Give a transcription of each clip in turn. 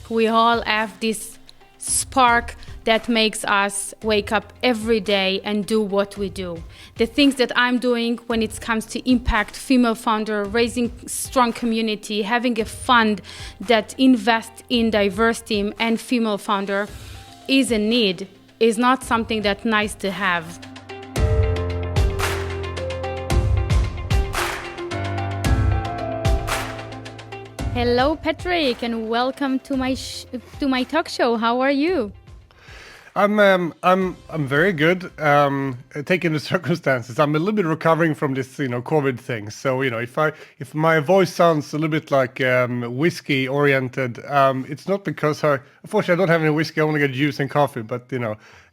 We all have this spark that makes us wake up every day and do what we do. The things that I'm doing when it comes to impact female founder, raising strong community, having a fund that invests in diverse team and female founder is a need, is not something that's nice to have. Hello, Patric, and welcome to my talk show. How are you? I'm very good. Taking the circumstances, I'm a little bit recovering from this, COVID thing. So, if my voice sounds a little bit like whiskey oriented, it's not because unfortunately I don't have any whiskey. I only get juice and coffee. But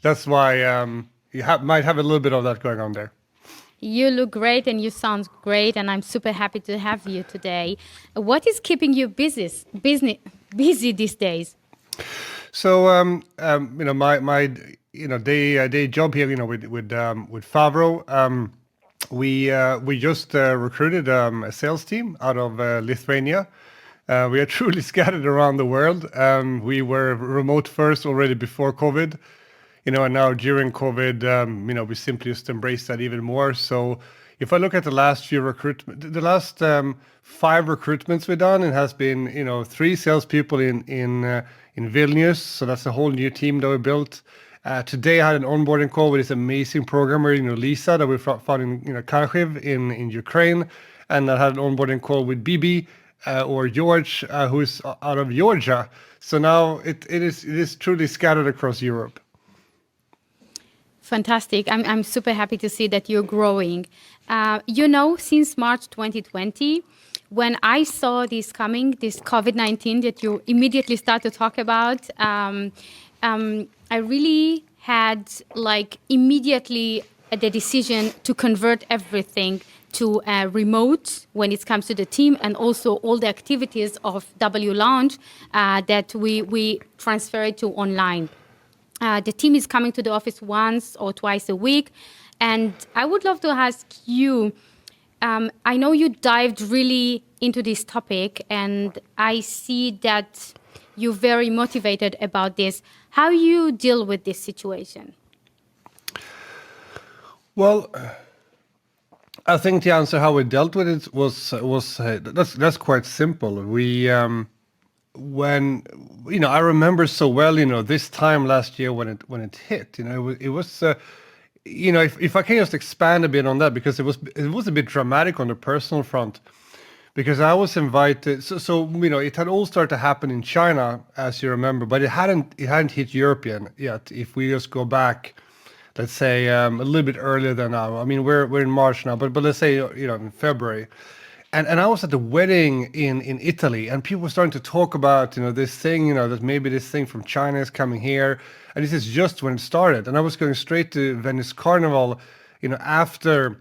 that's why you might have a little bit of that going on there. You look great and you sound great, and I'm super happy to have you today. What is keeping you busy these days? So, my day job here, with Favro, we just recruited a sales team out of Lithuania. We are truly scattered around the world. We were remote first already before COVID. And now during COVID, we simply just embrace that even more. So if I look at the last few the last 5 recruitments we've done, it has been, 3 salespeople in Vilnius. So that's a whole new team that we built. Today I had an onboarding call with this amazing programmer, Lisa, that we found in, Kharkiv in Ukraine. And I had an onboarding call with Bibi or George, who is out of Georgia. So now it is truly scattered across Europe. Fantastic. I'm super happy to see that you're growing. Since March 2020, when I saw this COVID-19 that you immediately start to talk about, I really had immediately the decision to convert everything to remote when it comes to the team, and also all the activities of WLOUNGE that we transferred to online. The team is coming to the office once or twice a week. And I would love to ask you, I know you dived really into this topic, and I see that you're very motivated about this. How you deal with this situation? Well, I think the answer how we dealt with it was that's quite simple. We I remember so well, this time last year when it hit, it was, if I can just expand a bit on that, because it was a bit dramatic on the personal front, because I was invited. So it had all started to happen in China, as you remember, but it hadn't hit Europe yet. If we just go back, let's say a little bit earlier than now. I mean, we're in March now, but let's say in February. And I was at the wedding in Italy, and people were starting to talk about, this thing, that maybe this thing from China is coming here. And this is just when it started. And I was going straight to Venice Carnival, after,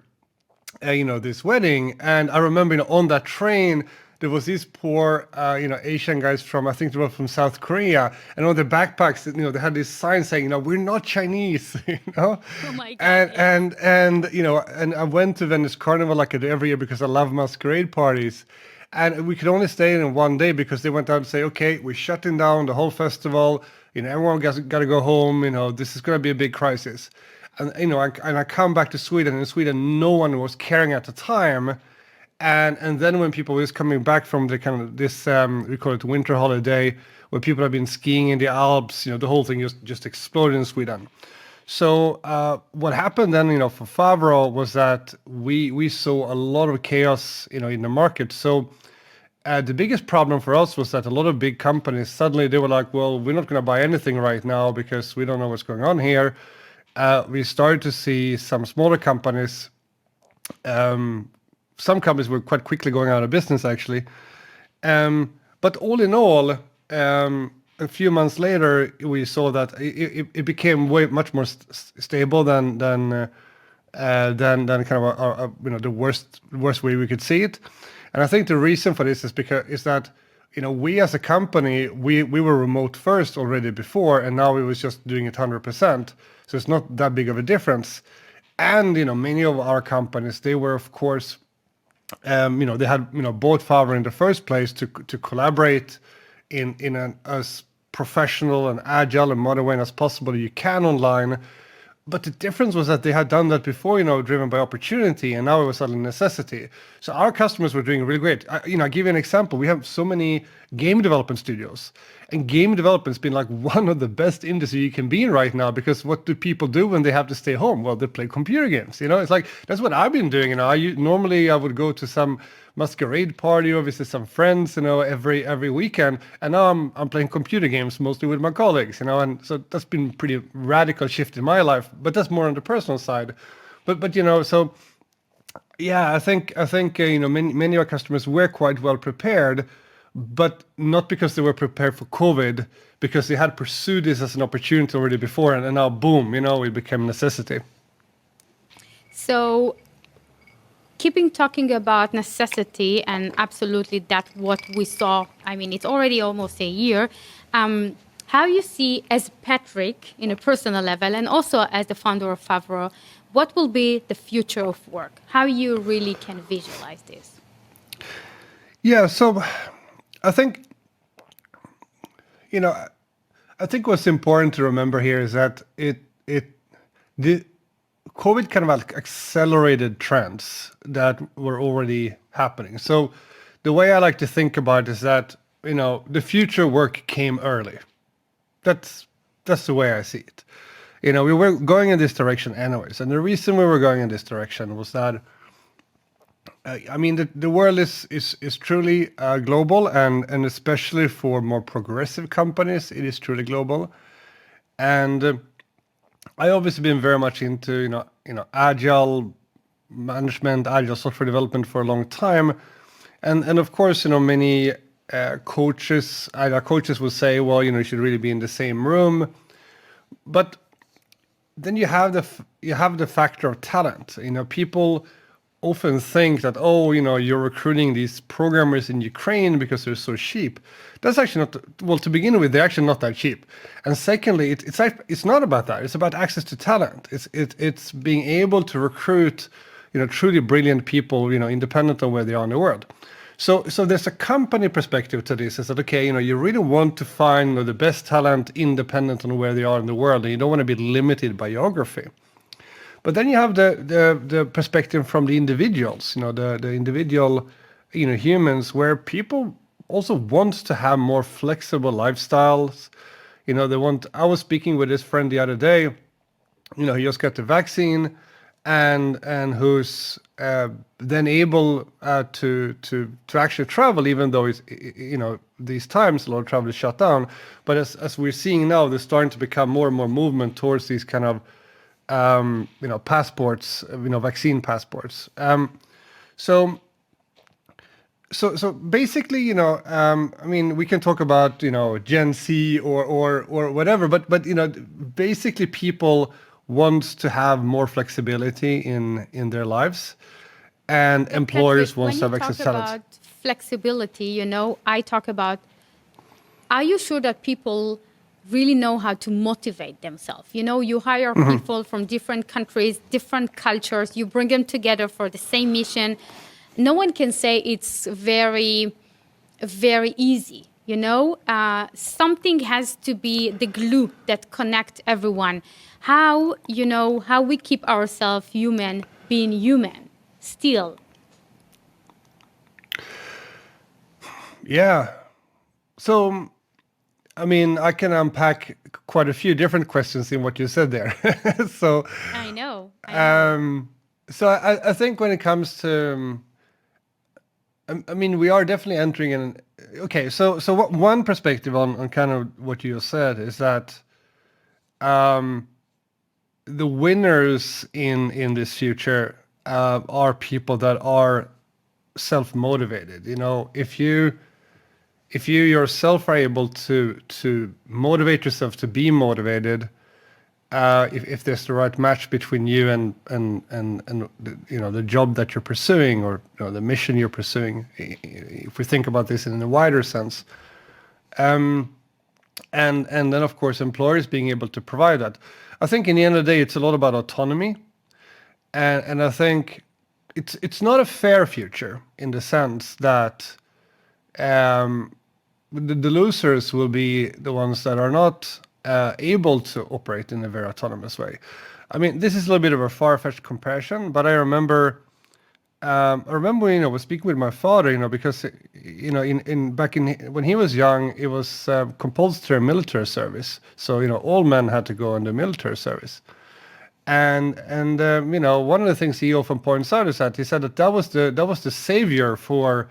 this wedding. And I remember, on that train, there was these poor, Asian guys from, I think they were from South Korea. And on their backpacks, they had this sign saying, we're not Chinese, Oh my God. And I went to Venice Carnival like I do every year because I love masquerade parties. And we could only stay in one day because they went out and say, okay, we're shutting down the whole festival. Everyone got to go home. This is going to be a big crisis. And, I come back to Sweden. In Sweden, no one was caring at the time. And then when people was coming back from the kind of this, we call it winter holiday, where people have been skiing in the Alps, the whole thing just exploded in Sweden. So what happened then, for Favro was that we saw a lot of chaos, in the market. So the biggest problem for us was that a lot of big companies, suddenly they were like, well, we're not going to buy anything right now because we don't know what's going on here. We started to see some smaller companies, some companies were quite quickly going out of business, actually. But all in all, a few months later, we saw that it became much more stable than kind of the worst way we could see it. And I think the reason for this is that we as a company we were remote first already before, and now we was just doing it 100%. So it's not that big of a difference. And many of our companies, they were of course. They had bought Favre in the first place to collaborate in an as professional and agile and modern way as possible you can online. But the difference was that they had done that before, driven by opportunity, and now it was suddenly necessity. So our customers were doing really great. I'll give you an example. We have so many game development studios, and game development's been like one of the best industry you can be in right now, because what do people do when they have to stay home? Well, they play computer games. It's like, that's what I've been doing. Normally I would go to some masquerade party or visit some friends, every weekend. And now I'm playing computer games mostly with my colleagues, and so that's been pretty radical shift in my life. But that's more on the personal side. But so yeah, I think many of our customers were quite well prepared, but not because they were prepared for COVID, because they had pursued this as an opportunity already before, and now boom, it became a necessity. So keeping talking about necessity, and absolutely that's what we saw. I mean, it's already almost a year. How you see, as Patric, in a personal level, and also as the founder of Favreau, what will be the future of work? How you really can visualize this? Yeah, so I think, I think what's important to remember here is that the COVID kind of like accelerated trends that were already happening. So the way I like to think about it is that, the future work came early. That's the way I see it. We were going in this direction anyways. And the reason we were going in this direction was that, the world is truly global, and especially for more progressive companies, it is truly global. And I obviously been very much into agile management, agile software development for a long time, and of course many coaches will say, well, you should really be in the same room, but then you have the factor of talent. People often think that, you're recruiting these programmers in Ukraine because they're so cheap. That's actually not, well, to begin with, they're actually not that cheap. And secondly, it's not about that. It's about access to talent. It's being able to recruit, truly brilliant people, independent of where they are in the world. So there's a company perspective to this. Is that, okay, you really want to find the best talent independent on where they are in the world, and you don't want to be limited by geography. But then you have the perspective from the individuals, the individual, humans, where people also want to have more flexible lifestyles. I was speaking with this friend the other day, he just got the vaccine, and who's then able to actually travel, even though it's, these times a lot of travel is shut down. But as we're seeing now, there's starting to become more and more movement towards these kind of passports, vaccine passports. So basically, we can talk about, Gen Z or whatever, but basically people want to have more flexibility in their lives, and employers want to have access to talent. When you talk about flexibility, I talk about, are you sure that people really know how to motivate themselves? You hire people from different countries, different cultures, you bring them together for the same mission. No one can say it's very, very easy. Something has to be the glue that connects everyone. How we keep ourselves human, being human still. Yeah. So, I can unpack quite a few different questions in what you said there. So I know. So I think when it comes to, we are definitely entering in. Okay, so what one perspective on kind of what you said is that the winners in this future are people that are self-motivated. If you yourself are able to motivate yourself to be motivated, if there's the right match between you and the job that you're pursuing, or the mission you're pursuing, if we think about this in a wider sense, and then of course employers being able to provide that. I think in the end of the day, it's a lot about autonomy, and I think it's not a fair future in the sense that the losers will be the ones that are not able to operate in a very autonomous way. I mean, this is a little bit of a far-fetched comparison, but I remember, was speaking with my father, because, when he was young, it was compulsory military service. So, all men had to go into military service. And one of the things he often points out is that he said that was the savior for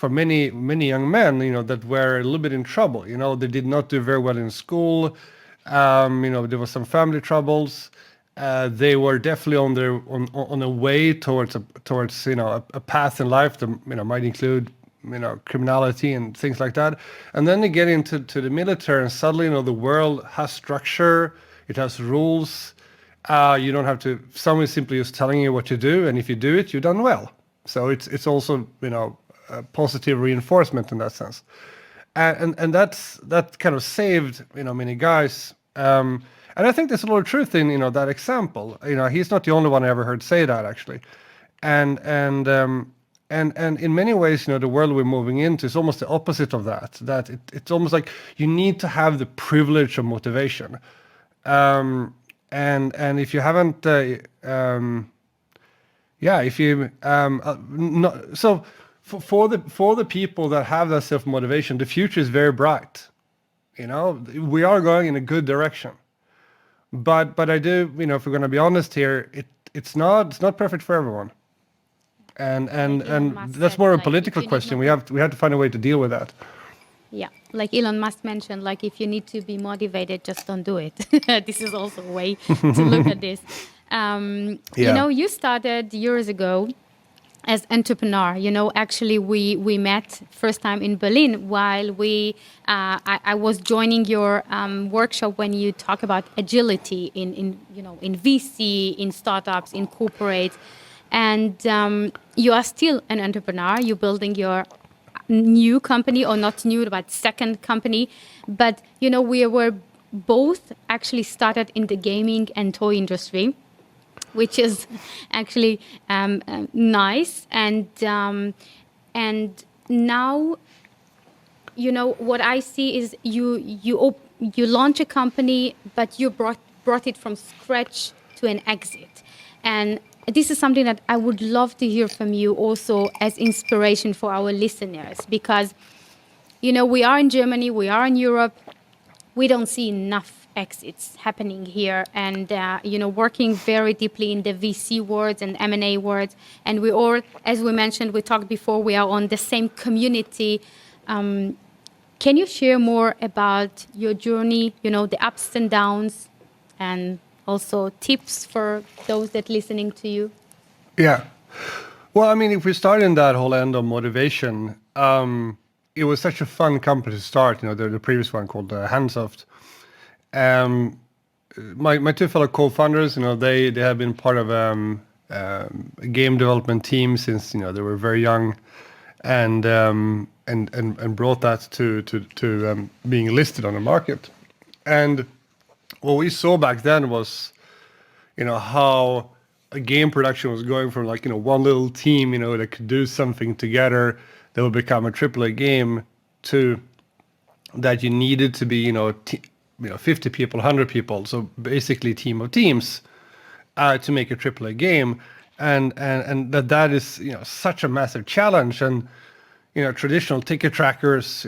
many young men, that were a little bit in trouble. They did not do very well in school. There was some family troubles. They were definitely on a way towards a path in life that might include criminality and things like that. And then they get into the military, and suddenly the world has structure. It has rules. You don't have to. Someone is simply just telling you what to do, and if you do it, you've done well. So it's also a positive reinforcement in that sense, and that kind of saved many guys. And I think there's a lot of truth in that example. He's not the only one I ever heard say that, actually, and in many ways, the world we're moving into is almost the opposite of that. That it's almost like you need to have the privilege of motivation. And if you haven't, so for the people that have that self motivation, the future is very bright. We are going in a good direction. But I do, if we're going to be honest here, it's not perfect for everyone. And that's more a political question. We have to find a way to deal with that. Yeah, like Elon Musk mentioned, like if you need to be motivated, just don't do it. This is also a way to look at this. You started years ago as entrepreneur. Actually we met first time in Berlin while I was joining your workshop when you talk about agility in VC, in startups, in corporates, and you are still an entrepreneur. You're building your new company, or not new, but second company. But, we were both actually started in the gaming and toy industry, which is actually nice. And now, what I see is you launch a company, but you brought it from scratch to an exit. And this is something that I would love to hear from you also as inspiration for our listeners, because, we are in Germany, we are in Europe, we don't see enough exits happening here, and, working very deeply in the VC world and M&A world. And we all, as we mentioned, we talked before, we are on the same community. Can you share more about your journey, the ups and downs, and also tips for those that listening to you? Yeah. Well, I mean, if we start in that whole end of motivation, it was such a fun company to start, the previous one called Handsoft. My two fellow co-founders, they have been part of a game development team since, they were very young, and brought that to being listed on the market. And what we saw back then was, how a game production was going from one little team, that could do something together that would become a AAA game, to that you needed to be, 50 people, 100 people. So basically team of teams to make a AAA game. And that is, such a massive challenge. And, traditional ticket trackers,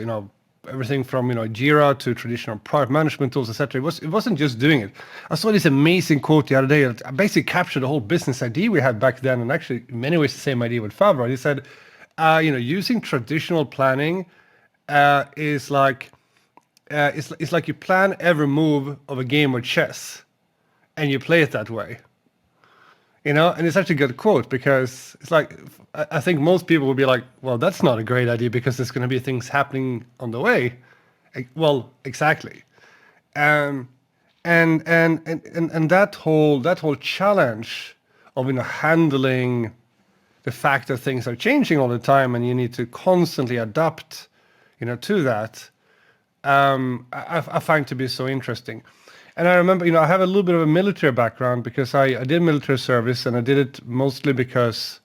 everything from Jira to traditional product management tools, etc. It wasn't just doing it. I saw this amazing quote the other day that basically captured the whole business idea we had back then, and actually in many ways the same idea with Favre. He said, using traditional planning is like it's like you plan every move of a game of chess, and you play it that way. And it's actually a good quote, because it's like, I think most people will be like, well, that's not a great idea because there's going to be things happening on the way. Well, exactly. And that whole challenge of, handling the fact that things are changing all the time and you need to constantly adapt, to that, I find to be so interesting. And I remember, I have a little bit of a military background, because I did military service, and I did it mostly because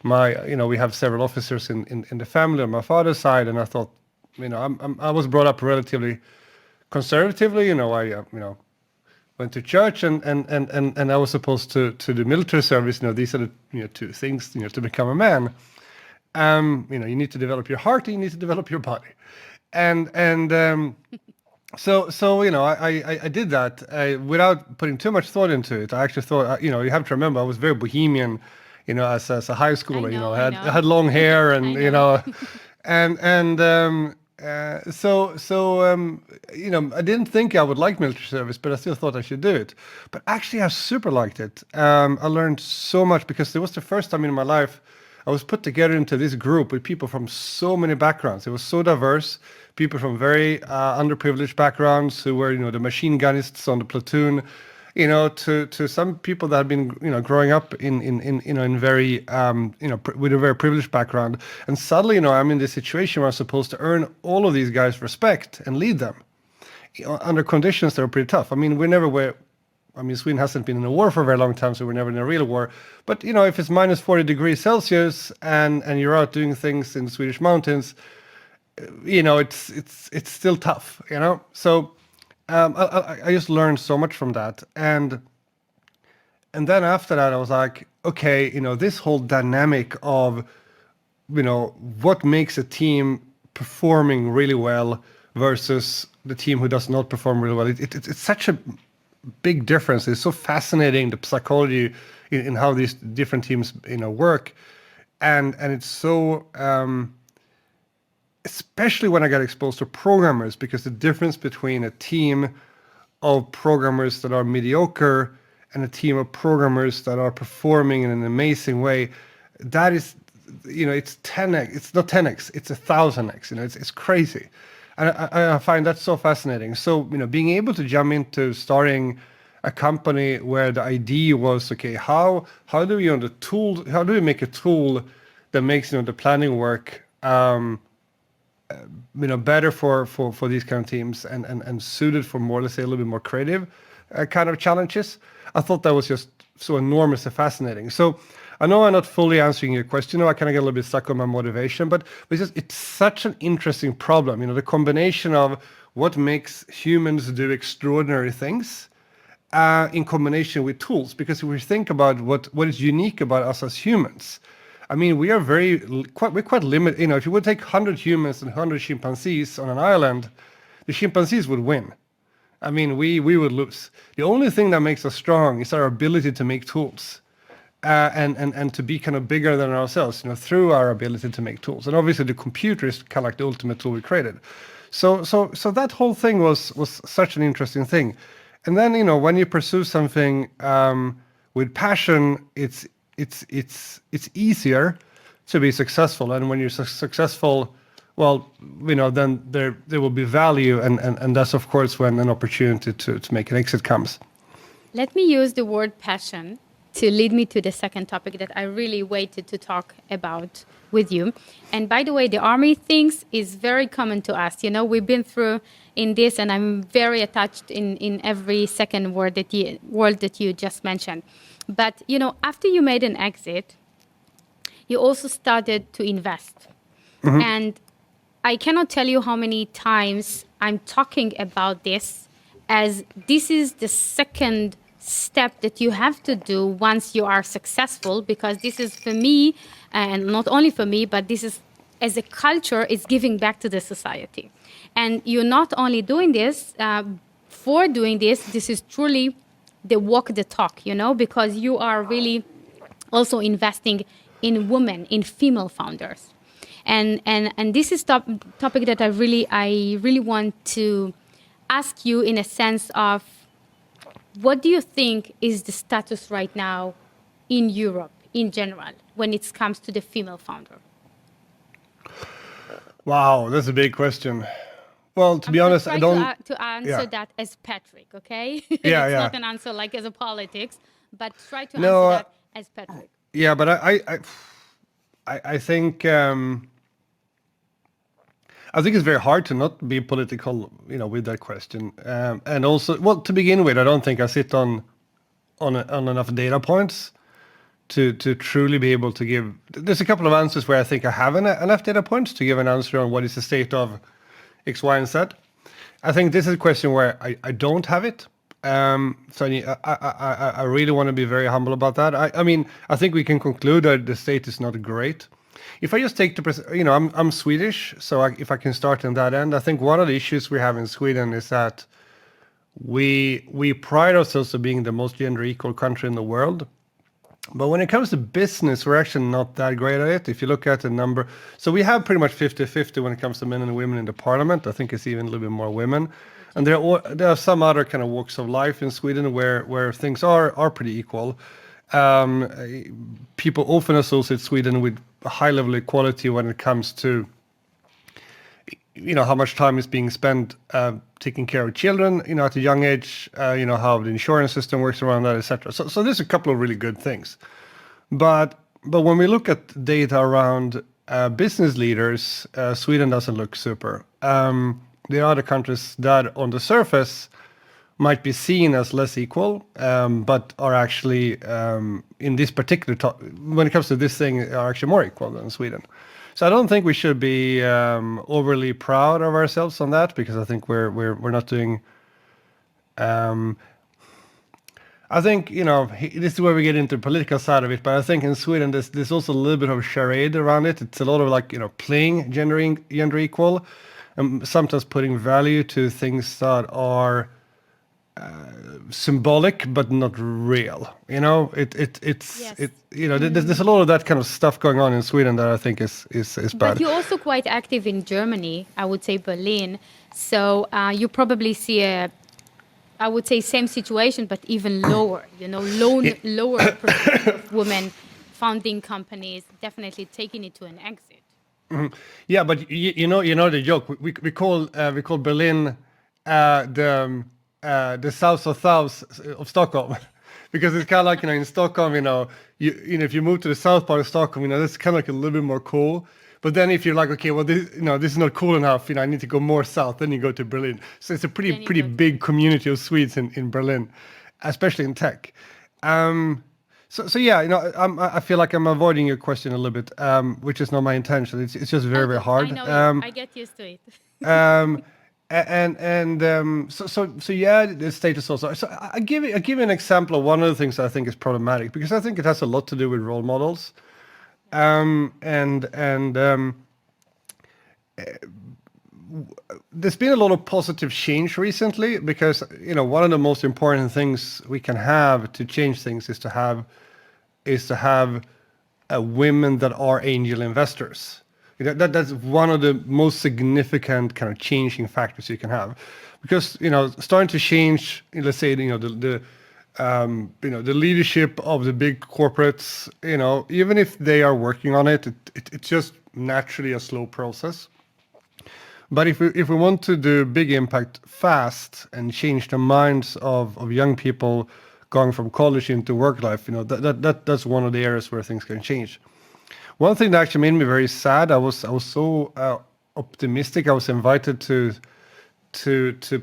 we have several officers in the family on my father's side, and I thought, I was brought up relatively conservatively. I went to church and I was supposed to do military service. These are the two things to become a man. You need to develop your heart and you need to develop your body, and so I did that without putting too much thought into it. I actually thought you have to remember I was very bohemian, as a high schooler. I had long hair and and I didn't think I would like military service, but I still thought I should do it. But actually, I super liked it. I learned so much because it was the first time in my life I was put together into this group with people from so many backgrounds. It was so diverse. People from very underprivileged backgrounds who were, the machine gunnists on the platoon, to some people that had been, growing up in very, with a very privileged background. And suddenly, I'm in this situation where I'm supposed to earn all of these guys' respect and lead them under conditions that are pretty tough. Sweden hasn't been in a war for a very long time, so we're never in a real war. But, if it's minus 40 degrees Celsius and you're out doing things in the Swedish mountains, it's still tough, So I just learned so much from that. And then after that, I was like, okay, this whole dynamic of, what makes a team performing really well versus the team who does not perform really well. It's such a big difference. It's so fascinating, the psychology in how these different teams work, and it's so especially when I got exposed to programmers, because the difference between a team of programmers that are mediocre and a team of programmers that are performing in an amazing way, that is, it's 10x. It's not 10x. It's 1,000x. It's crazy. And I find that so fascinating. So, being able to jump into starting a company where the idea was, okay, how do we how do we make a tool that makes, the planning work, better for these kind of teams and suited for more, let's say, a little bit more creative kind of challenges. I thought that was just so enormously fascinating. So I know I'm not fully answering your question. I kind of get a little bit stuck on my motivation, but it's such an interesting problem. The combination of what makes humans do extraordinary things in combination with tools. Because if we think about what is unique about us as humans, we are we're quite limited. If you would take 100 humans and 100 chimpanzees on an island, the chimpanzees would win. We would lose. The only thing that makes us strong is our ability to make tools. And to be kind of bigger than ourselves, through our ability to make tools. And obviously the computer is kind of like the ultimate tool we created. So that whole thing was such an interesting thing. And then, when you pursue something with passion, it's easier to be successful. And when you're successful, well, then there will be value. And that's, of course, when an opportunity to make an exit comes. Let me use the word passion to lead me to the second topic that I really waited to talk about with you. And by the way, the army things is very common to us. We've been through in this, and I'm very attached in every second word that you just mentioned. But, after you made an exit, you also started to invest. Mm-hmm. And I cannot tell you how many times I'm talking about this, as this is the second step that you have to do once you are successful, because this is for me, and not only for me, but this is, as a culture, is giving back to the society. And you're not only doing this, for doing this, this is truly the walk the talk, because you are really also investing in women, in female founders. And this is topic that I really want to ask you, in a sense of, what do you think is the status right now in Europe in general when it comes to the female founder? Wow, that's a big question. Well, to be honest, I don't... to answer that as Patric, okay? Yeah, it's not an answer like as a politics, but try to answer that as Patric. Yeah, but I think... I think it's very hard to not be political, with that question. And also, well, to begin with, I don't think I sit on enough data points to truly be able to give. There's a couple of answers where I think I have enough data points to give an answer on what is the state of X, Y, and Z. I think this is a question where I don't have it. So I really want to be very humble about that. I mean, I think we can conclude that the state is not great. If I just take I'm Swedish, so if I can start on that end, I think one of the issues we have in Sweden is that we pride ourselves on being the most gender equal country in the world. But when it comes to business, we're actually not that great at it. If you look at the number, so we have pretty much 50-50 when it comes to men and women in the parliament. I think it's even a little bit more women. And there are some other kind of walks of life in Sweden where things are pretty equal. People often associate Sweden with a high level of equality when it comes to how much time is being spent taking care of children, at a young age, how the insurance system works around that, etc. So there's a couple of really good things. But when we look at data around business leaders, Sweden doesn't look super. There are other countries that on the surface might be seen as less equal, but are actually, in this particular when it comes to this thing, are actually more equal than Sweden. So I don't think we should be overly proud of ourselves on that, because I think we're not doing. I think this is where we get into the political side of it, but I think in Sweden there's also a little bit of a charade around it. It's a lot of playing gender equal, and sometimes putting value to things that are symbolic but not real. There's a lot of that kind of stuff going on in Sweden that I think is bad. But you're also quite active in Germany, I would say Berlin. So you probably see I would say same situation, but even lower. Lower percentage of women founding companies, definitely taking it to an exit. Mm-hmm. Yeah, but you know the joke. We call Berlin the south of Stockholm, because it's kind of like in Stockholm, if you move to the south part of Stockholm, that's kind of like a little bit more cool. But then if you're like, okay, well this is not cool enough, I need to go more south, then you go to Berlin. So it's a pretty big community of Swedes in Berlin, especially in tech. So yeah, I feel like I'm avoiding your question a little bit, which is not my intention. It's just very, very hard. I know I get used to it. So yeah, the status also. So I give you an example of one of the things that I think is problematic, because I think it has a lot to do with role models, there's been a lot of positive change recently, because one of the most important things we can have to change things is to have women that are angel investors. That's one of the most significant kind of changing factors you can have, because starting to change, let's say the leadership of the big corporates, even if they are working on it, it's just naturally a slow process. But if we want to do big impact fast and change the minds of young people going from college into work life, that's one of the areas where things can change. One thing that actually made me very sad, I was so optimistic. I was invited to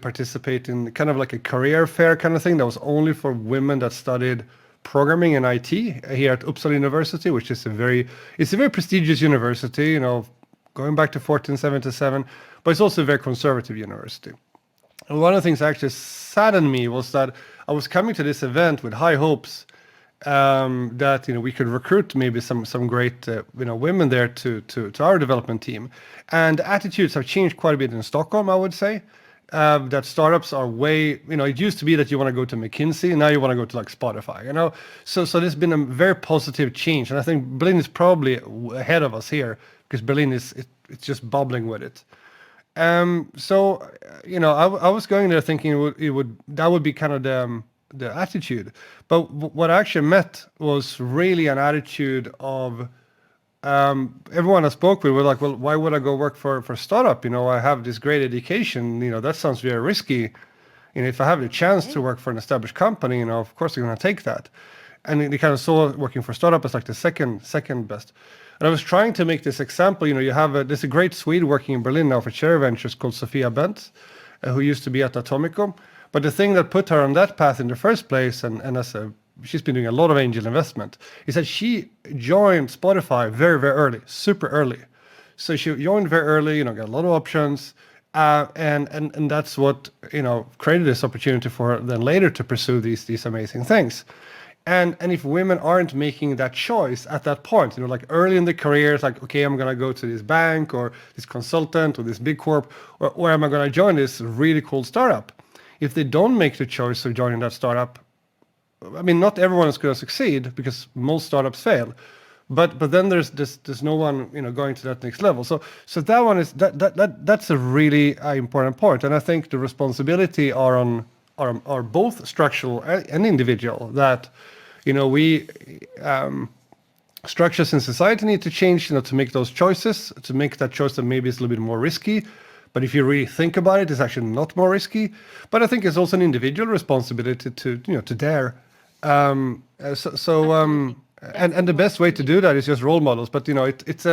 participate in kind of like a career fair kind of thing that was only for women that studied programming and IT here at Uppsala University, which is a very prestigious university, going back to 1477, but it's also a very conservative university. And one of the things that actually saddened me was that I was coming to this event with high hopes that we could recruit maybe some great women there to our development team, and attitudes have changed quite a bit in Stockholm. I would say that startups are way it used to be that you want to go to McKinsey, and now you want to go to like Spotify. So there's been a very positive change, and I think Berlin is probably ahead of us here, because Berlin it's just bubbling with it. So I was going there thinking that would be kind of the attitude, but what I actually met was really an attitude of everyone I spoke with were like, well, why would I go work for a startup? I have this great education. That sounds very risky. If I have the chance to work for an established company, of course I'm going to take that. And they kind of saw working for a startup as like the second best. And I was trying to make this example. There's a great Swede working in Berlin now for Cherry Ventures called Sofia Bent, who used to be at Atomico. But the thing that put her on that path in the first place, and she's been doing a lot of angel investment, is that she joined Spotify very, very early, super early. So she joined very early, got a lot of options, And that's what created this opportunity for her then later to pursue these amazing things. And if women aren't making that choice at that point, like early in the career, it's like, okay, I'm gonna go to this bank or this consultant or this big corp, or am I gonna join this really cool startup? If they don't make the choice of joining that startup, I mean, not everyone is gonna succeed because most startups fail. But then there's no one going to that next level. So that one is that's a really important point, and I think the responsibility are both structural and individual. That we structures in society need to change to make those choices, to make that choice that maybe is a little bit more risky. But if you really think about it, it's actually not more risky. But I think it's also an individual responsibility to to dare. And the best way to do that is just role models. But it's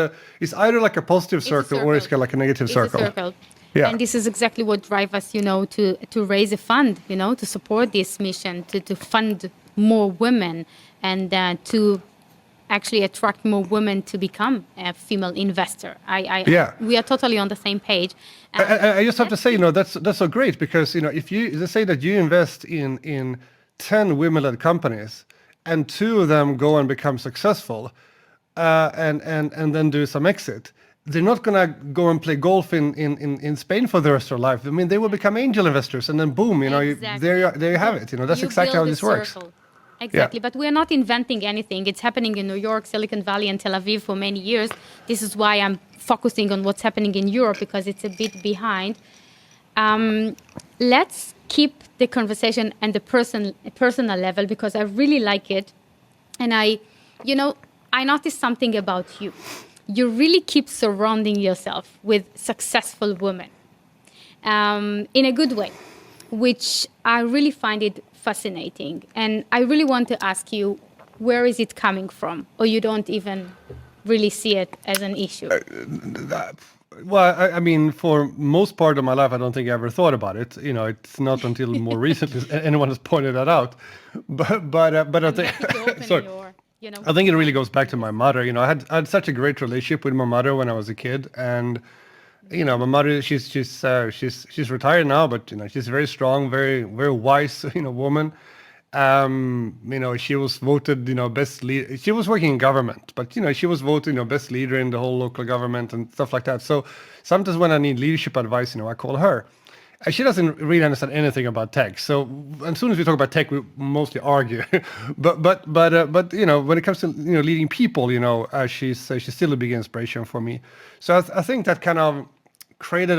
either like a positive circle or it's like a negative circle. It's a circle. Yeah. And this is exactly what drives us, to raise a fund, to support this mission, to fund more women, and to actually attract more women to become a female investor. We are totally on the same page. I just have to say, that's so great, because if let's say that you invest in 10 women-led companies, and 2 of them go and become successful, and then do some exit, they're not going to go and play golf in Spain for the rest of their life. I mean, they will become angel investors, and then boom, Exactly. there you have it. That's exactly how this works. Exactly, but we're not inventing anything. It's happening in New York, Silicon Valley, and Tel Aviv for many years. This is why I'm focusing on what's happening in Europe, because it's a bit behind. Let's keep the conversation and the personal level, because I really like it. And I noticed something about you. You really keep surrounding yourself with successful women, in a good way, which I really find it fascinating. And I really want to ask you, where is it coming from? Or you don't even really see it as an issue? Well, I mean, for most part of my life, I don't think I ever thought about it. It's not until more recently anyone has pointed that out. But I think, sorry, I think it really goes back to my mother. I had such a great relationship with my mother when I was a kid, and my mother, she's retired now, but she's very strong, very very wise, woman. She was voted, best leader. She was working in government, but she was voted, best leader in the whole local government and stuff like that. So sometimes when I need leadership advice, I call her. And she doesn't really understand anything about tech. So as soon as we talk about tech, we mostly argue. but when it comes to leading people, she's still a big inspiration for me. So I think that kind of created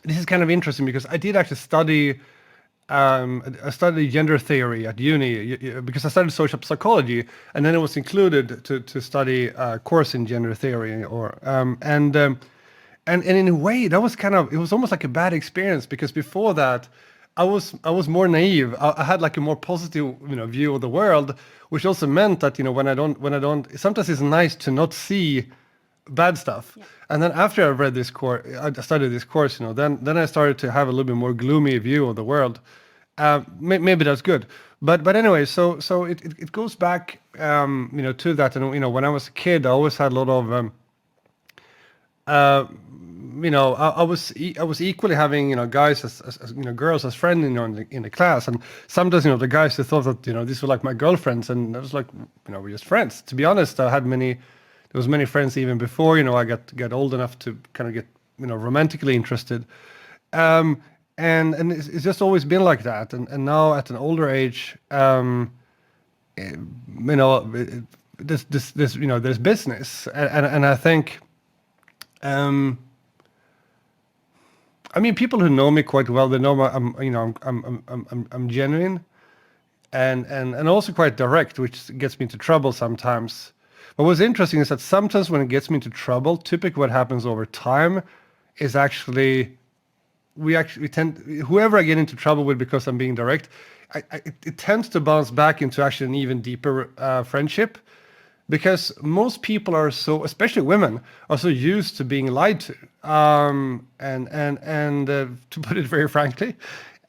this is kind of interesting, because I did actually study. I studied gender theory at uni because I studied social psychology, and then it was included to study a course in gender theory, and in a way that was it was almost like a bad experience, because before that I was more naive. I had like a more positive view of the world, which also meant that when I don't sometimes it's nice to not see bad stuff. Yeah. And then after I read this course, I studied this course, then I started to have a little bit more gloomy view of the world. Maybe that's good, but anyway, so it goes back, to that. And when I was a kid, I always had a lot of, I was equally having guys as girls as friends in the class, and sometimes the guys, they thought that these were like my girlfriends, and I was like, we're just friends. To be honest, I had there was many friends even before I got old enough to kind of get romantically interested, and it's just always been like that. And now at an older age, there's business, and I think, I mean, people who know me quite well, they know I'm genuine, and also quite direct, which gets me into trouble sometimes. But what's interesting is that sometimes when it gets me into trouble, typically what happens over time is actually we tend, whoever I get into trouble with because I'm being direct, it tends to bounce back into actually an even deeper friendship, because most people are so, especially women, are so used to being lied to, and to put it very frankly,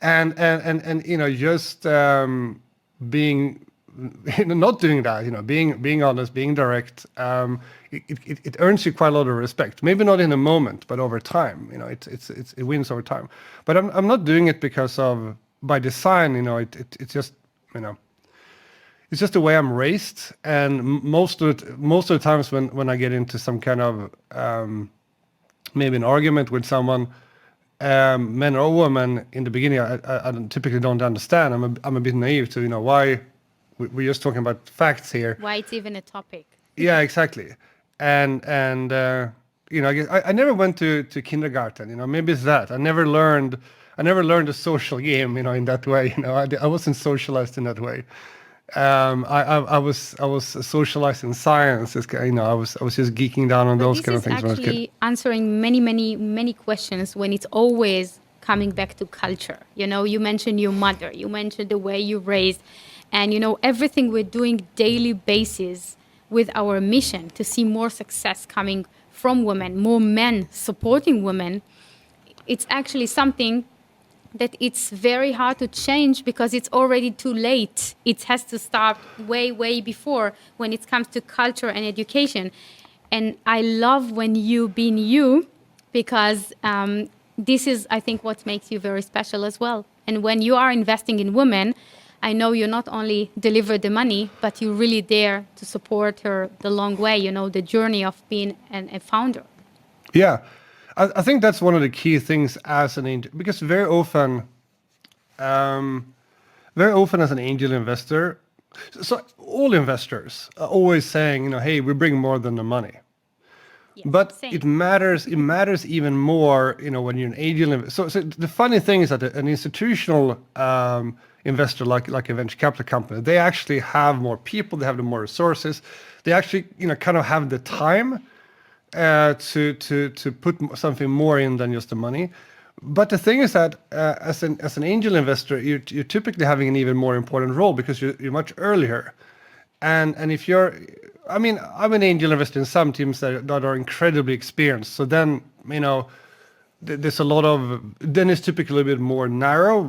and just being not doing that, being honest, being direct, it earns you quite a lot of respect. Maybe not in a moment, but over time, it wins over time. But I'm not doing it because of by design, it's just, it's just the way I'm raised. And most of the times when I get into some kind of maybe an argument with someone, men or women, in the beginning, I typically don't understand. I'm a bit naive to why we're just talking about facts here. Why it's even a topic. Yeah, exactly. And I guess I never went to kindergarten. Maybe it's that I never learned the social game. In that way. I wasn't socialized in that way. I was socialized in science. I was just geeking down on those kind of things when I was a kid. This is actually answering many, many, many questions when it's always coming back to culture. You mentioned your mother, you mentioned the way you raised, and everything we're doing daily basis with our mission to see more success coming from women, more men supporting women. It's actually something that it's very hard to change because it's already too late. It has to start way, way before when it comes to culture and education. And I love when you being you, because this is, I think, what makes you very special as well. And when you are investing in women, I know you not only deliver the money, but you're really there to support her the long way, the journey of being a founder. Yeah. I think that's one of the key things as an angel, because very often as an angel investor, so all investors are always saying, hey, we bring more than the money. Yes, But same. it matters even more, when you're an angel investor. So the funny thing is that an institutional investor like a venture capital company, they actually have more people, they have the more resources, they actually kind of have the time to put something more in than just the money. But the thing is that as an angel investor, you're typically having an even more important role because you're much earlier. And if you're, I'm an angel investor in some teams that are incredibly experienced. So then, there's a lot of, then it's typically a bit more narrow,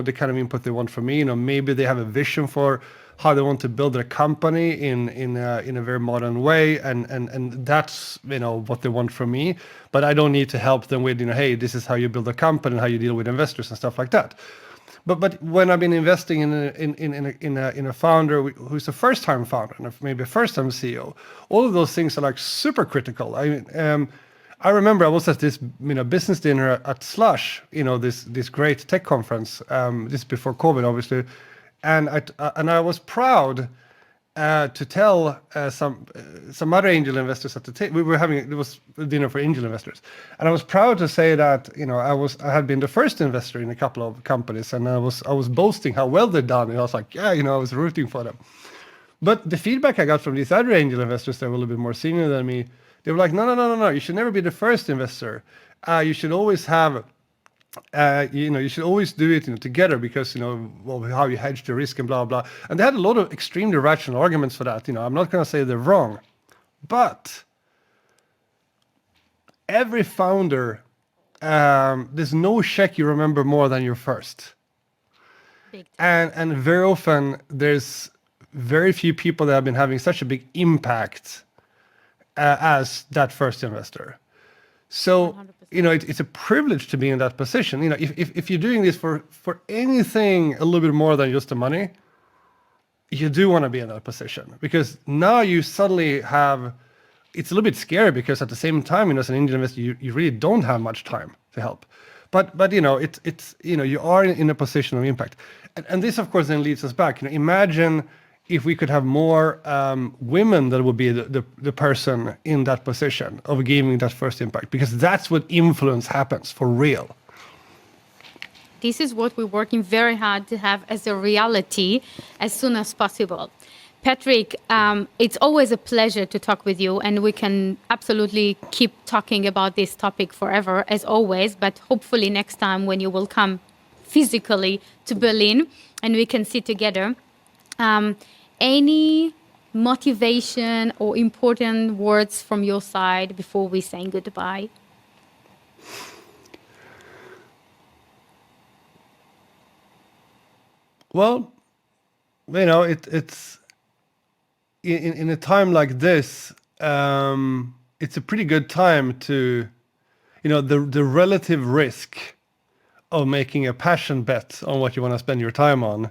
the kind of input they want from me. Maybe they have a vision for how they want to build their company in a very modern way, and that's what they want from me. But I don't need to help them with hey, this is how you build a company and how you deal with investors and stuff like that. But when I've been investing in a founder who's a first-time founder and maybe a first-time CEO, all of those things are like super critical. I remember I was at this business dinner at Slush, this great tech conference. This before COVID, obviously, and I was proud to tell some other angel investors at the table. It was a dinner for angel investors, and I was proud to say that I had been the first investor in a couple of companies, and I was boasting how well they'd done, and I was like, yeah, I was rooting for them. But the feedback I got from these other angel investors that were a little bit more senior than me, they were like, no, you should never be the first investor. You should always have. You should always do it together because how you hedge the risk and blah blah. And they had a lot of extremely rational arguments for that. I'm not going to say they're wrong, but every founder, there's no check you remember more than your first. Big time. And very often there's very few people that have been having such a big impact as that first investor. So 100%. it's a privilege to be in that position. If you're doing this for anything a little bit more than just the money, you do want to be in that position, because now you suddenly have. It's a little bit scary because at the same time, as an angel investor, you really don't have much time to help. But it's you are in a position of impact, and this of course then leads us back. Imagine if we could have more women that would be the person in that position of giving that first impact, because that's what influence happens for real. This is what we're working very hard to have as a reality as soon as possible. Patric, it's always a pleasure to talk with you, and we can absolutely keep talking about this topic forever, as always, but hopefully next time when you will come physically to Berlin and we can sit together. Any motivation or important words from your side before we say goodbye? Well, you know, it's in a time like this, it's a pretty good time to, you know, the relative risk of making a passion bet on what you want to spend your time on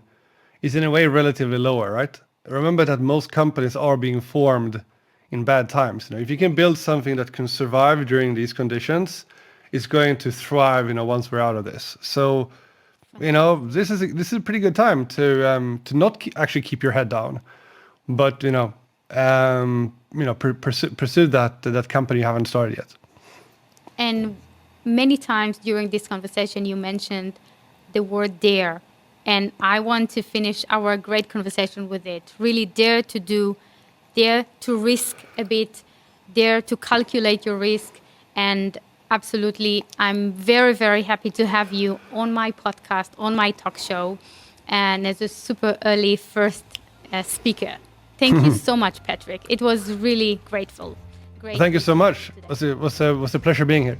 is in a way relatively lower, right? Remember that most companies are being formed in bad times. You know, if you can build something that can survive during these conditions, it's going to thrive, you know, once we're out of this. So, you know, this is a pretty good time to not actually keep your head down, but pursue that company you haven't started yet. And many times during this conversation, you mentioned the word dare. And I want to finish our great conversation with it. Really dare to do, dare to risk a bit, dare to calculate your risk. And absolutely, I'm very, very happy to have you on my podcast, on my talk show, and as a super early first speaker. Thank you so much, Patric. It was really grateful. Great. Thank you so much. It was a pleasure being here.